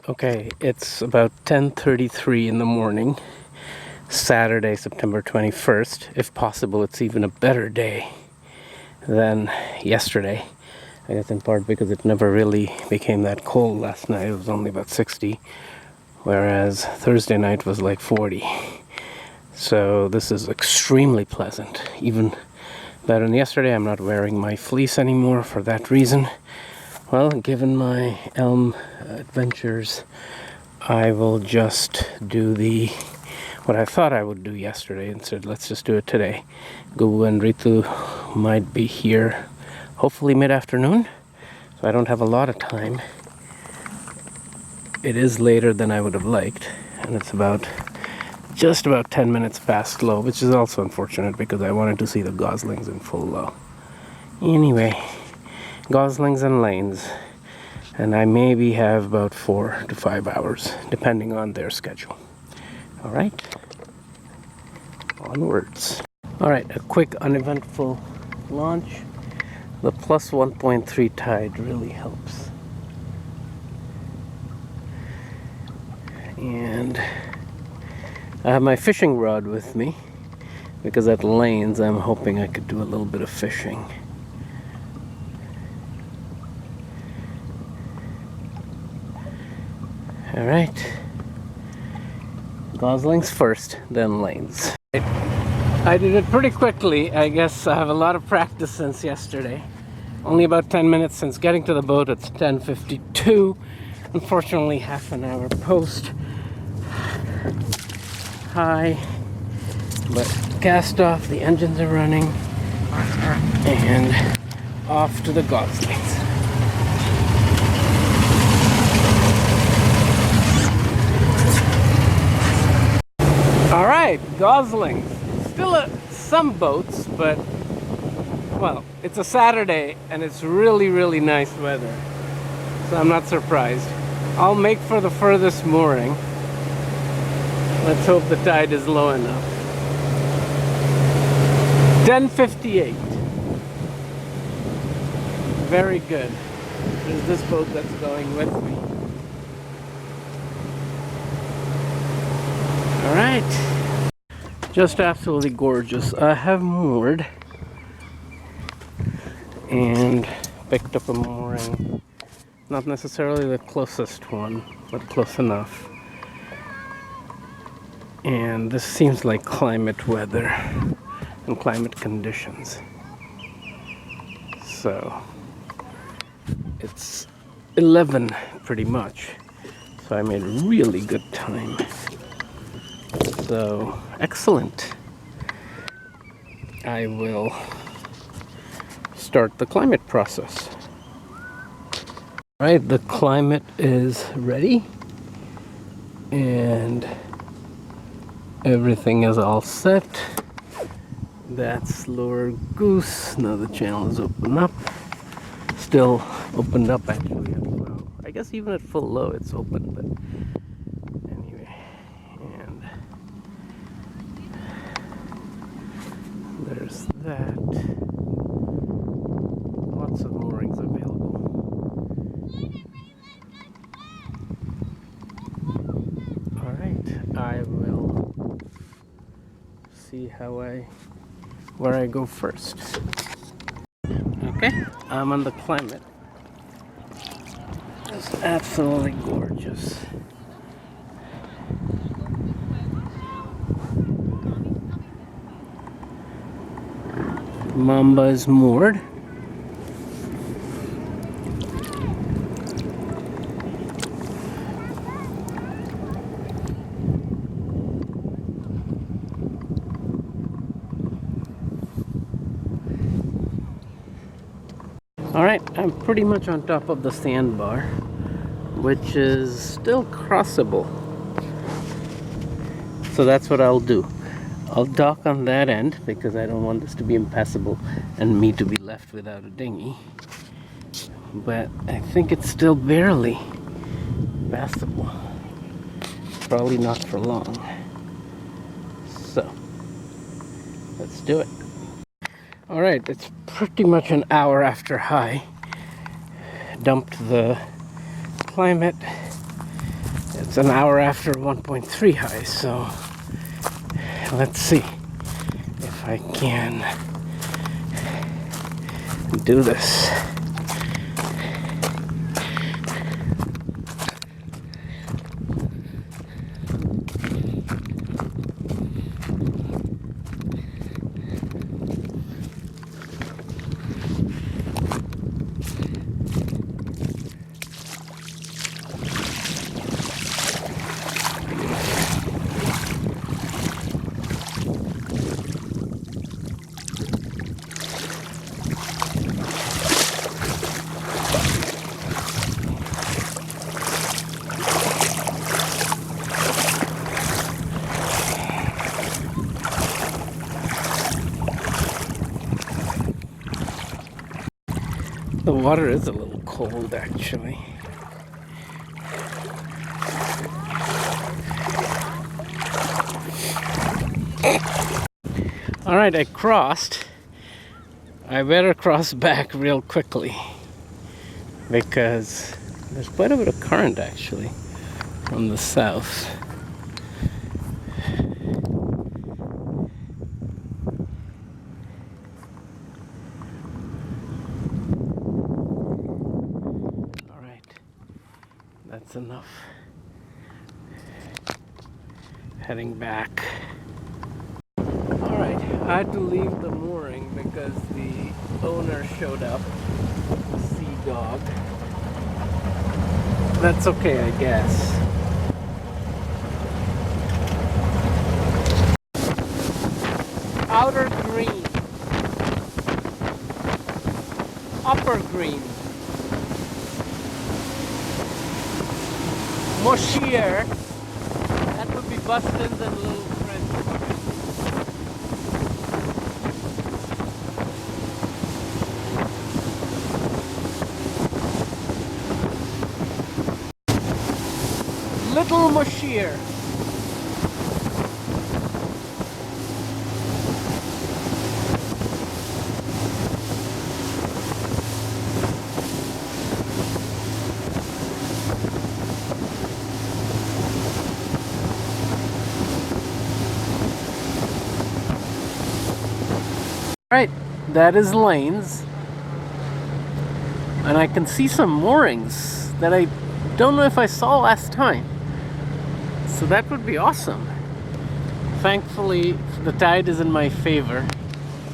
Okay, it's about 10:33 in the morning, Saturday, September 21st. If possible, it's even a better day than yesterday. I guess in part because it never really became that cold last night. It was only about 60, whereas Thursday night was like 40. So this is extremely pleasant, even better than yesterday. I'm not wearing my fleece anymore for that reason. Well, given my elm adventures, I will just do what I thought I would do yesterday and said, let's just do it today. Gubu and Ritu might be here hopefully mid-afternoon, so I don't have a lot of time. It is later than I would have liked, and it's just about 10 minutes past low, which is also unfortunate because I wanted to see the goslings in full low. Anyway, goslings and lanes, and I maybe have about 4 to 5 hours depending on their schedule. All right, onwards. All right, a quick uneventful launch. The plus 1.3 tide really helps, and I have my fishing rod with me because at lanes I'm hoping I could do a little bit of fishing. All right, goslings first, then lanes. I did it pretty quickly. I guess I have a lot of practice since yesterday. Only about 10 minutes since getting to the boat. It's 10:52. Unfortunately, half an hour post high, but cast off, the engines are running, and off to the goslings. All right, goslings. Still some boats, but well, it's a Saturday and it's really, really nice weather, so I'm not surprised. I'll make for the furthest mooring. Let's hope the tide is low enough. 10:58. Very good. There's this boat that's going with me. All right. Just absolutely gorgeous. I have moored and picked up a mooring. Not necessarily the closest one, but close enough. And this seems like climate weather and climate conditions. So it's 11 pretty much. So I made really good time. So excellent. I will start the climate process. All right, the climate is ready and everything is all set. That's lower goose. Now the channel is open up. Still opened up actually at low. I guess even at full low it's open, but anyway. And there's that. Lots of moorings available. Alright, I will see where I go first. Okay, I'm on the climate. It's absolutely gorgeous. Mamba is moored. Alright, I'm pretty much on top of the sandbar, which is still crossable. So that's what I'll do. I'll dock on that end because I don't want this to be impassable and me to be left without a dinghy. But I think it's still barely passable. Probably not for long. So, let's do it. Alright, it's pretty much an hour after high. Dumped the climate It's an hour after 1.3 high, so let's see if I can do this. The water is a little cold, actually. All right, I crossed. I better cross back real quickly because there's quite a bit of current, actually, from the south. That's enough. Heading back. Alright, I had to leave the mooring because the owner showed up. Sea dog. That's okay, I guess. Outer green. Upper green. Moshier. That would be Bustins and Little French fries. Little Moshier. Right, that is Lanes, and I can see some moorings that I don't know if I saw last time, so that would be awesome. Thankfully the tide is in my favor,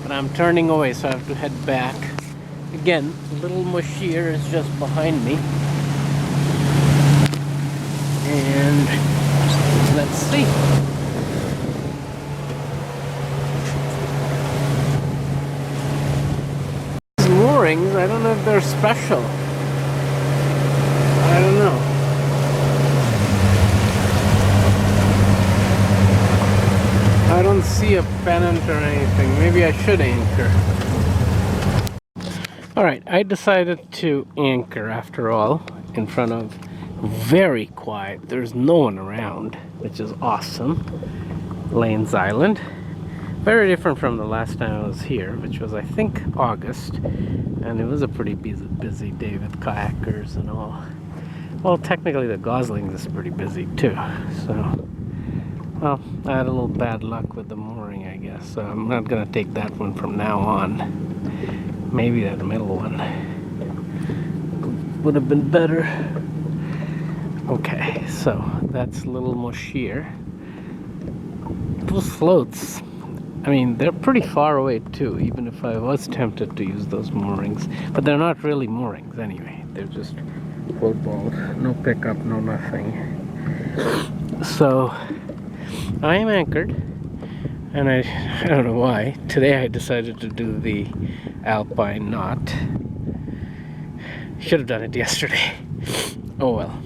but I'm turning away, so I have to head back. Again, Little Moshier is just behind me, and let's see. Moorings, I don't know if they're special. I don't know. I don't see a pennant or anything. Maybe I should anchor. Alright, I decided to anchor after all in front of very quiet. There's no one around, which is awesome. Lanes Island. Very different from the last time I was here, which was I think August, and it was a pretty busy day with kayakers and all. Well, technically the Goslings is pretty busy too, so well, I had a little bad luck with the mooring, I guess, so I'm not gonna take that one from now on. Maybe that middle one would have been better. Okay, so that's Little Moshier. Those floats, I mean, they're pretty far away too, even if I was tempted to use those moorings. But they're not really moorings anyway. They're just float balls. No pickup, no nothing. So, I am anchored. And I don't know why. Today I decided to do the alpine knot. Should have done it yesterday. Oh well.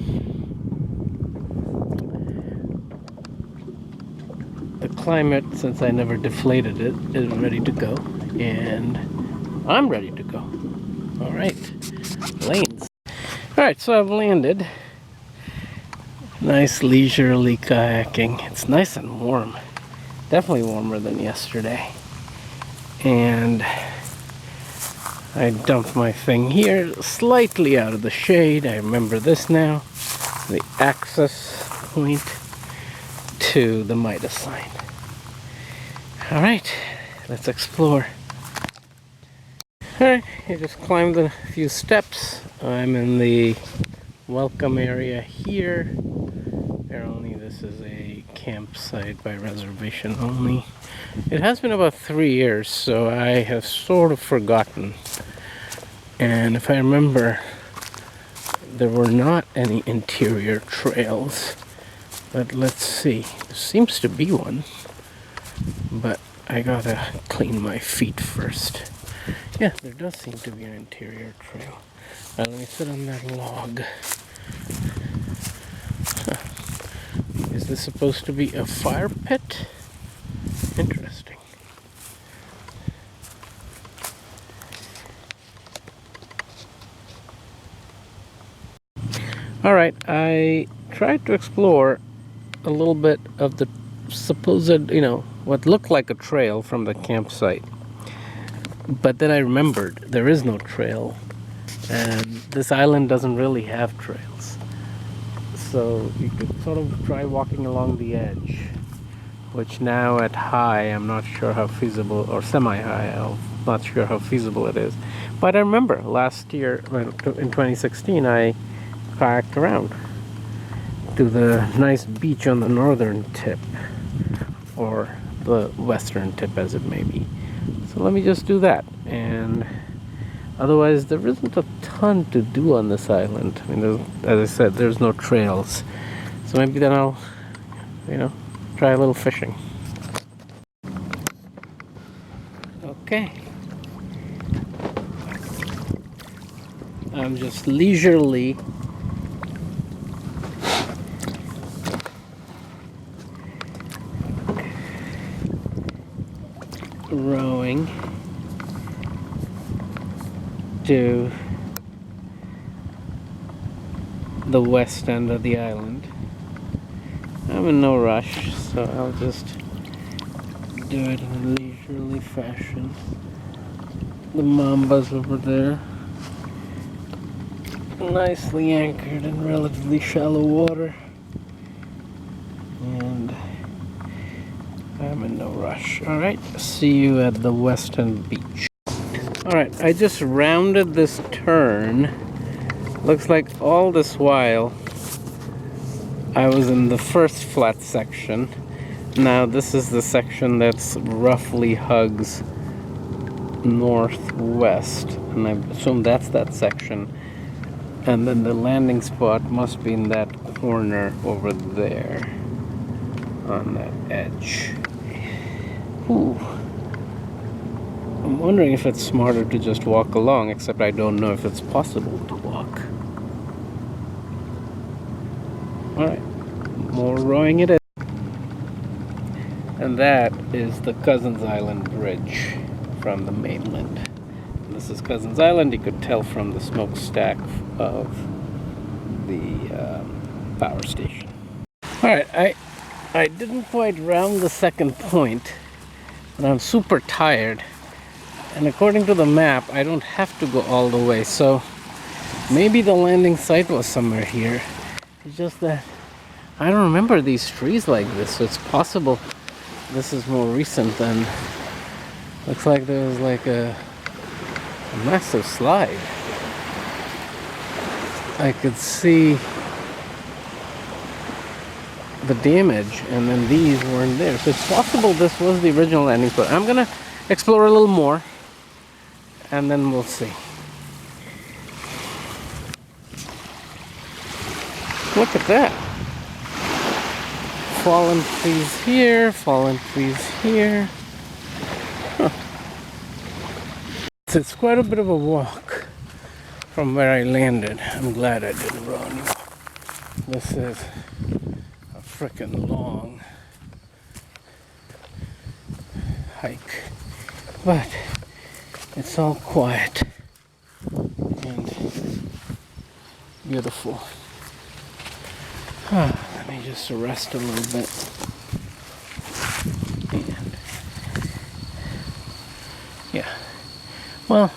The climate, since I never deflated it, is ready to go, and I'm ready to go. All right, Lanes. All right, so I've landed. Nice leisurely kayaking. It's nice and warm, definitely warmer than yesterday. And I dumped my thing here, slightly out of the shade. I remember this now. the access point to the Midas sign. Alright, let's explore. Alright, I just climbed a few steps. I'm in the welcome area here. Apparently this is a campsite by reservation only. It has been about 3 years, so I have sort of forgotten. And if I remember, there were not any interior trails. But let's see. There seems to be one. But I gotta clean my feet first. Yeah, there does seem to be an interior trail. Now let me sit on that log. Huh. Is this supposed to be a fire pit? Interesting. Alright, I tried to explore a little bit of the supposed, what looked like a trail from the campsite. But then I remembered there is no trail, and this island doesn't really have trails. So you could sort of try walking along the edge, which now at high, I'm not sure how feasible, or semi-high, I'm not sure how feasible it is. But I remember last year, in 2016, I kayaked around to the nice beach on the northern tip, or the western tip as it may be. So let me just do that, and otherwise there isn't a ton to do on this island. I mean, as I said, there's no trails, so maybe then I'll, try a little fishing. Okay, I'm just leisurely rowing to the west end of the island. I'm in no rush, so I'll just do it in a leisurely fashion. The mamba's over there, nicely anchored in relatively shallow water, and I'm in no rush. Alright, see you at the western beach. Alright, I just rounded this turn. Looks like all this while I was in the first flat section. Now this is the section that's roughly hugs northwest, and I assume that's that section. And then the landing spot must be in that corner over there on that edge. Ooh. I'm wondering if it's smarter to just walk along, except I don't know if it's possible to walk. Alright, more rowing it is. And that is the Cousins Island Bridge from the mainland. And this is Cousins Island. You could tell from the smokestack of the power station. Alright, I didn't quite round the second point, but I'm super tired. And according to the map, I don't have to go all the way, so maybe the landing site was somewhere here. It's just that I don't remember these trees like this, so it's possible this is more recent than... Looks like there was like a massive slide. I could see the damage, and then these weren't there. So it's possible this was the original landing spot. I'm gonna explore a little more, and then we'll see. Look at that. Fallen trees here, fallen trees here. Huh. So it's quite a bit of a walk from where I landed. I'm glad I didn't run. This is a frickin' long hike, but it's all quiet and beautiful. Let me just rest a little bit. And yeah, well,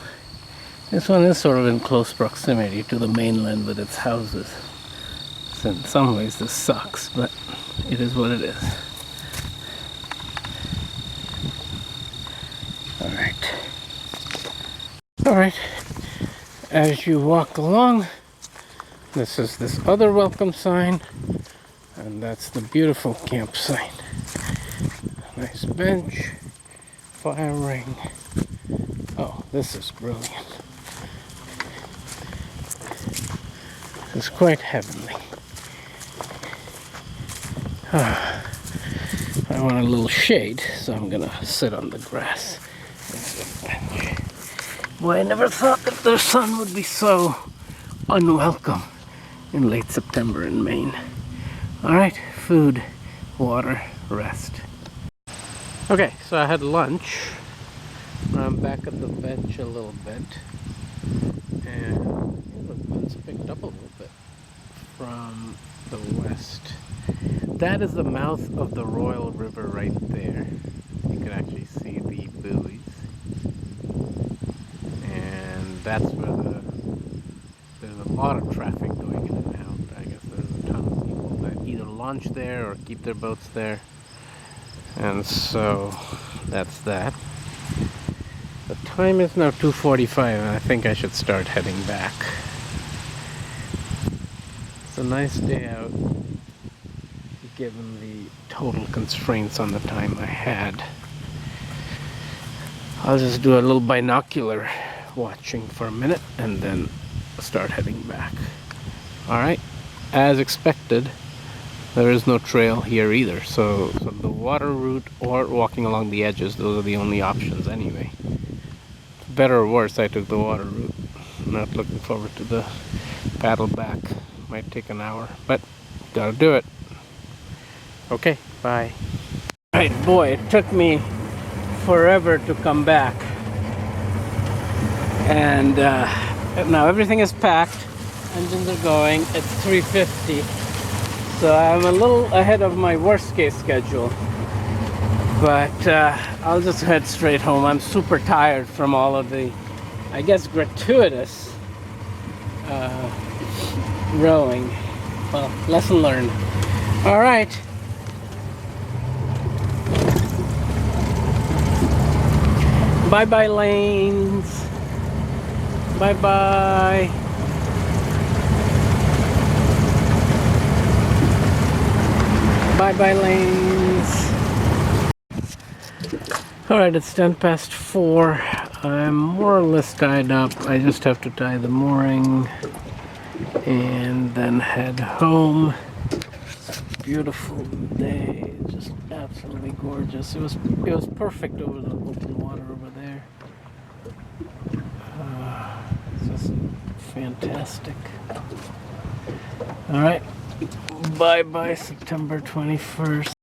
this one is sort of in close proximity to the mainland with its houses. So in some ways this sucks, but it is what it is. Alright, as you walk along, this is this other welcome sign, and that's the beautiful campsite. Nice bench, fire ring. Oh, this is brilliant. It's quite heavenly. I want a little shade, so I'm gonna sit on the grass. There's a bench. Boy, I never thought that the sun would be so unwelcome in late September in Maine. Alright, food, water, rest. Okay, so I had lunch. I'm back at the bench a little bit. And the wind's picked up a little bit from the west. That is the mouth of the Royal River right there. You can actually see the buoys. And that's where there's a lot of traffic going in and out. I guess there's a ton of people that either launch there or keep their boats there. And so that's that. The time is now 2:45 and I think I should start heading back. It's a nice day out, given the total constraints on the time I had. I'll just do a little binocular watching for a minute and then start heading back. Alright, as expected, there is no trail here either, so the water route or walking along the edges, those are the only options anyway. Better or worse, I took the water route. I'm not looking forward to the paddle back. Might take an hour, but gotta do it. Okay, bye. Alright, boy, it took me forever to come back. And now everything is packed. Engines are going. It's 3:50. So I'm a little ahead of my worst case schedule. But I'll just head straight home. I'm super tired from all of the, I guess, gratuitous rowing. Well, lesson learned. All right. Bye-bye, lanes. Bye-bye. Bye-bye, lanes. Alright, it's 4:10. I'm more or less tied up. I just have to tie the mooring and then head home. Beautiful day, just absolutely gorgeous. It was perfect over the open water over there. It's just fantastic. Alright, bye-bye September 21st.